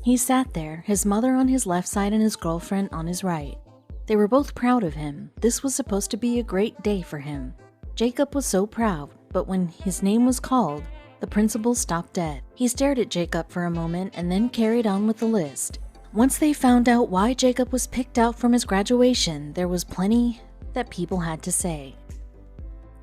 He sat there, his mother on his left side and his girlfriend on his right. They were both proud of him. This was supposed to be a great day for him. Jacob was so proud, but when his name was called, the principal stopped dead. He stared at Jacob for a moment and then carried on with the list. Once they found out why Jacob was picked out from his graduation, there was plenty that people had to say.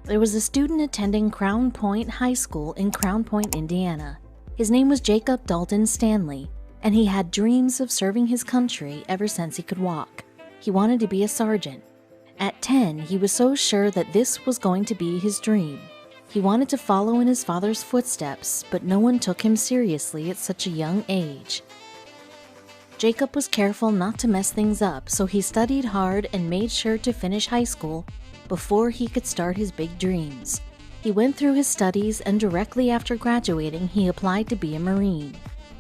There was a student attending Crown Point High School in Crown Point, Indiana. His name was Jacob Dalton Stanley, and he had dreams of serving his country ever since he could walk. He wanted to be a sergeant. At 10, he was so sure that this was going to be his dream. He wanted to follow in his father's footsteps, but no one took him seriously at such a young age. Jacob was careful not to mess things up, so he studied hard and made sure to finish high school before he could start his big dreams. He went through his studies, and directly after graduating, he applied to be a Marine.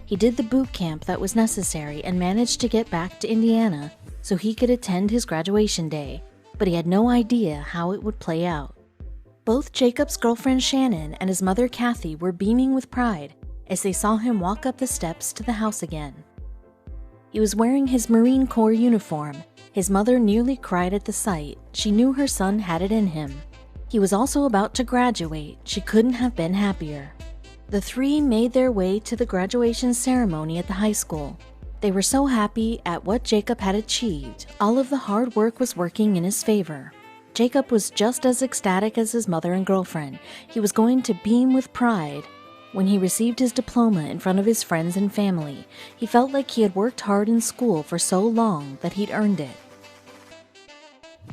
He did the boot camp that was necessary and managed to get back to Indiana so he could attend his graduation day, but he had no idea how it would play out. Both Jacob's girlfriend Shannon and his mother Kathy were beaming with pride as they saw him walk up the steps to the house again. He was wearing his Marine Corps uniform. His mother nearly cried at the sight. She knew her son had it in him. He was also about to graduate. She couldn't have been happier. The three made their way to the graduation ceremony at the high school. They were so happy at what Jacob had achieved. All of the hard work was working in his favor. Jacob was just as ecstatic as his mother and girlfriend. He was going to beam with pride when he received his diploma in front of his friends and family. He felt like he had worked hard in school for so long that he'd earned it.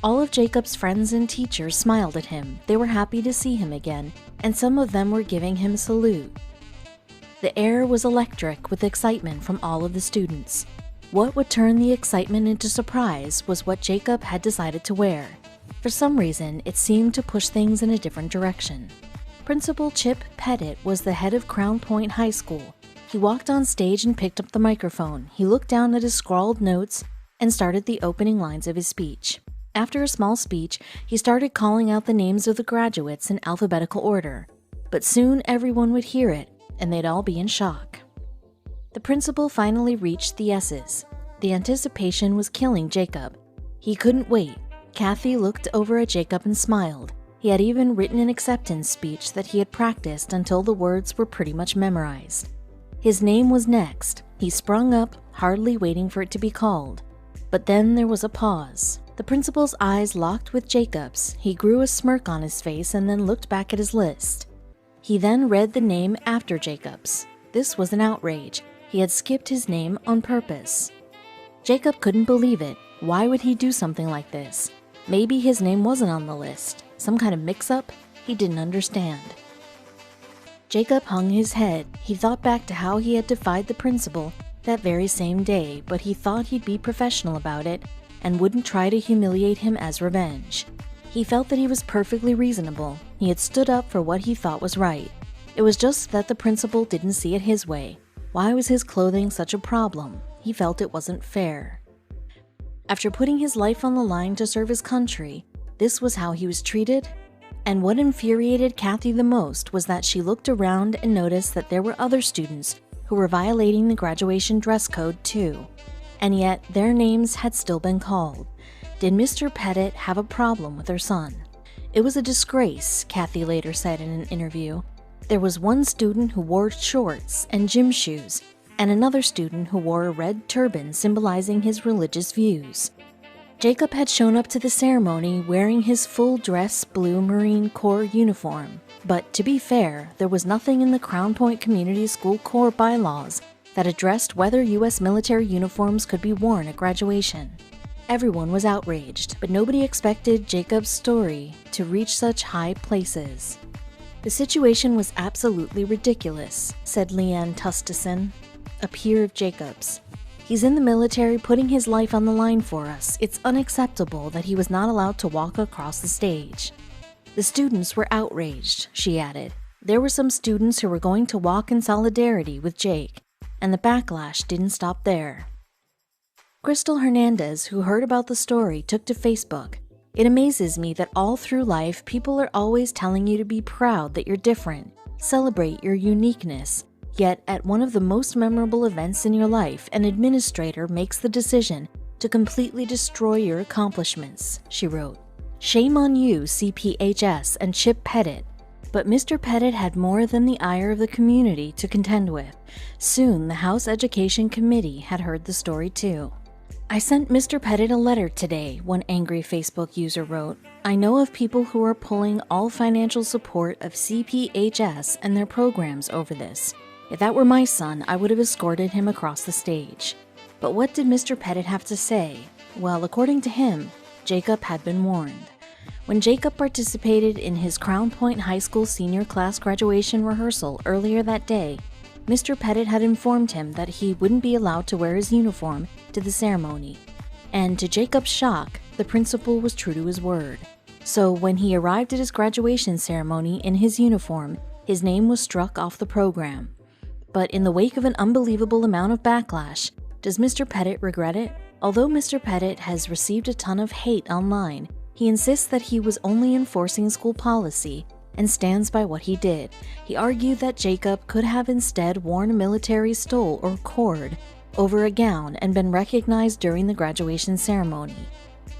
All of Jacob's friends and teachers smiled at him. They were happy to see him again, and some of them were giving him a salute. The air was electric with excitement from all of the students. What would turn the excitement into surprise was what Jacob had decided to wear. For some reason, it seemed to push things in a different direction. Principal Chip Pettit was the head of Crown Point High School. He walked on stage and picked up the microphone. He looked down at his scrawled notes and started the opening lines of his speech. After a small speech, he started calling out the names of the graduates in alphabetical order. But soon everyone would hear it, and they'd all be in shock. The principal finally reached the S's. The anticipation was killing Jacob. He couldn't wait. Kathy looked over at Jacob and smiled. He had even written an acceptance speech that he had practiced until the words were pretty much memorized. His name was next. He sprung up, hardly waiting for it to be called. But then there was a pause. The principal's eyes locked with Jacob's. He grew a smirk on his face and then looked back at his list. He then read the name after Jacob's. This was an outrage. He had skipped his name on purpose. Jacob couldn't believe it. Why would he do something like this? Maybe his name wasn't on the list. Some kind of mix-up? He didn't understand. Jacob hung his head. He thought back to how he had defied the principal that very same day, but he thought he'd be professional about it and wouldn't try to humiliate him as revenge. He felt that he was perfectly reasonable. He had stood up for what he thought was right. It was just that the principal didn't see it his way. Why was his clothing such a problem? He felt it wasn't fair. After putting his life on the line to serve his country, this was how he was treated? And what infuriated Kathy the most was that she looked around and noticed that there were other students who were violating the graduation dress code too. And yet, their names had still been called. Did Mr. Pettit have a problem with her son? It was a disgrace, Kathy later said in an interview. There was one student who wore shorts and gym shoes, and another student who wore a red turban symbolizing his religious views. Jacob had shown up to the ceremony wearing his full-dress blue Marine Corps uniform. But to be fair, there was nothing in the Crown Point Community School Corps bylaws that addressed whether U.S. military uniforms could be worn at graduation. Everyone was outraged, but nobody expected Jacob's story to reach such high places. The situation was absolutely ridiculous, said Leanne Tustison, a peer of Jacob's. He's in the military putting his life on the line for us. It's unacceptable that he was not allowed to walk across the stage. The students were outraged, she added. There were some students who were going to walk in solidarity with Jake, and the backlash didn't stop there. Crystal Hernandez, who heard about the story, took to Facebook. It amazes me that all through life, people are always telling you to be proud that you're different, celebrate your uniqueness. Yet, at one of the most memorable events in your life, an administrator makes the decision to completely destroy your accomplishments, she wrote. Shame on you, CPHS and Chip Pettit. But Mr. Pettit had more than the ire of the community to contend with. Soon, the House Education Committee had heard the story too. I sent Mr. Pettit a letter today, one angry Facebook user wrote. I know of people who are pulling all financial support of CPHS and their programs over this. If that were my son, I would have escorted him across the stage. But what did Mr. Pettit have to say? Well, according to him, Jacob had been warned. When Jacob participated in his Crown Point High School senior class graduation rehearsal earlier that day, Mr. Pettit had informed him that he wouldn't be allowed to wear his uniform to the ceremony. And to Jacob's shock, the principal was true to his word. So when he arrived at his graduation ceremony in his uniform, his name was struck off the program. But in the wake of an unbelievable amount of backlash, does Mr. Pettit regret it? Although Mr. Pettit has received a ton of hate online, he insists that he was only enforcing school policy and stands by what he did. He argued that Jacob could have instead worn a military stole or cord over a gown and been recognized during the graduation ceremony.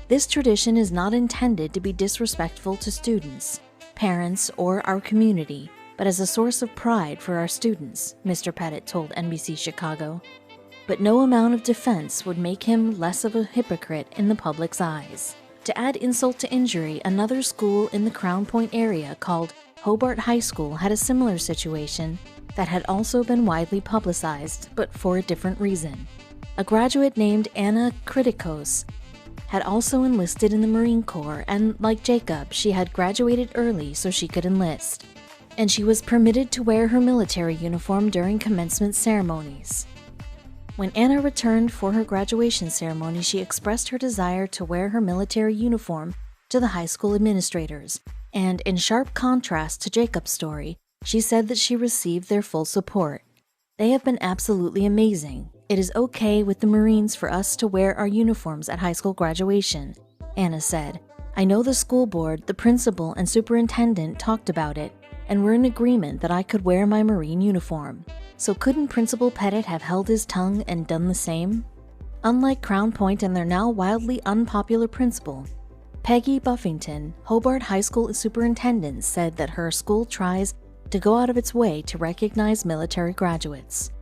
This tradition is not intended to be disrespectful to students, parents, or our community, but as a source of pride for our students, Mr. Pettit told NBC Chicago. But no amount of defense would make him less of a hypocrite in the public's eyes. To add insult to injury, another school in the Crown Point area called Hobart High School had a similar situation that had also been widely publicized, but for a different reason. A graduate named Anna Kritikos had also enlisted in the Marine Corps, and like Jacob, she had graduated early so she could enlist. And she was permitted to wear her military uniform during commencement ceremonies. When Anna returned for her graduation ceremony, she expressed her desire to wear her military uniform to the high school administrators, and in sharp contrast to Jacob's story, she said that she received their full support. They have been absolutely amazing. It is okay with the Marines for us to wear our uniforms at high school graduation, Anna said. I know the school board, the principal, and superintendent talked about it, and were in agreement that I could wear my Marine uniform. So couldn't Principal Pettit have held his tongue and done the same? Unlike Crown Point and their now wildly unpopular principal, Peggy Buffington, Hobart High School superintendent, said that her school tries to go out of its way to recognize military graduates.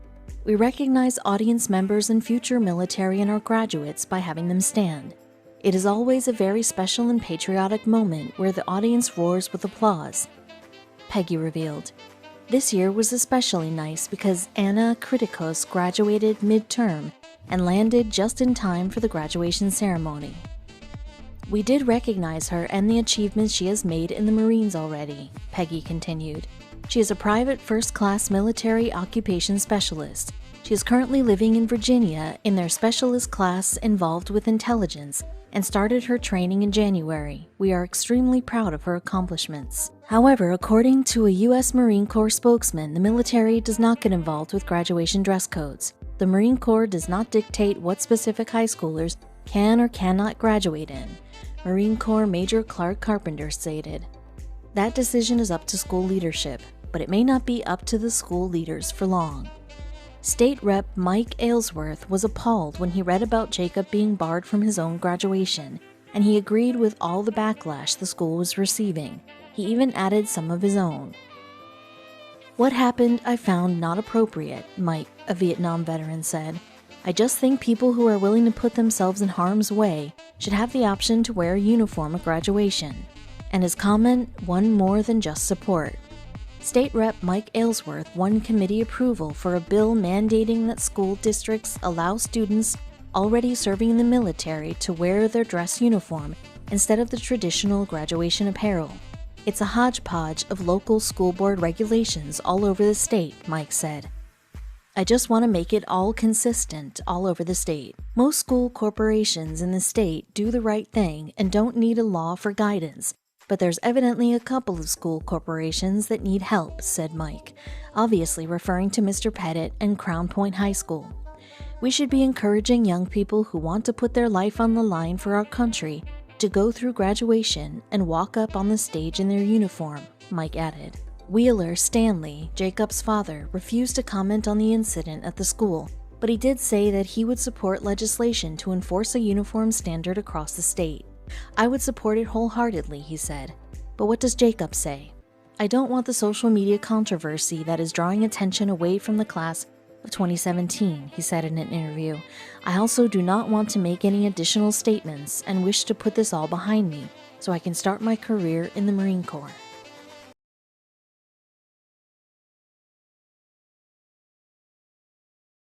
We recognize audience members and future military and our graduates by having them stand. It is always a very special and patriotic moment where the audience roars with applause, Peggy revealed. This year was especially nice because Anna Kritikos graduated mid-term and landed just in time for the graduation ceremony. We did recognize her and the achievements she has made in the Marines already, Peggy continued. She is a private first-class military occupation specialist. She is currently living in Virginia in their specialist class involved with intelligence and started her training in January. We are extremely proud of her accomplishments. However, according to a U.S. Marine Corps spokesman, the military does not get involved with graduation dress codes. The Marine Corps does not dictate what specific high schoolers can or cannot graduate in, Marine Corps Major Clark Carpenter stated. That decision is up to school leadership, but it may not be up to the school leaders for long. State Rep Mike Aylesworth was appalled when he read about Jacob being barred from his own graduation, and he agreed with all the backlash the school was receiving. He even added some of his own. What happened I found not appropriate, Mike, a Vietnam veteran, said. I just think people who are willing to put themselves in harm's way should have the option to wear a uniform at graduation. And his comment won more than just support. State Rep Mike Aylesworth won committee approval for a bill mandating that school districts allow students already serving in the military to wear their dress uniform instead of the traditional graduation apparel. It's a hodgepodge of local school board regulations all over the state, Mike said. I just want to make it all consistent all over the state. Most school corporations in the state do the right thing and don't need a law for guidance, but there's evidently a couple of school corporations that need help, said Mike, obviously referring to Mr. Pettit and Crown Point High School. We should be encouraging young people who want to put their life on the line for our country to go through graduation and walk up on the stage in their uniform, Mike added. Wheeler Stanley, Jacob's father, refused to comment on the incident at the school, but he did say that he would support legislation to enforce a uniform standard across the state. "I would support it wholeheartedly," he said. But what does Jacob say? "I don't want the social media controversy that is drawing attention away from the class of 2017, he said in an interview. "I also do not want to make any additional statements and wish to put this all behind me so I can start my career in the Marine Corps."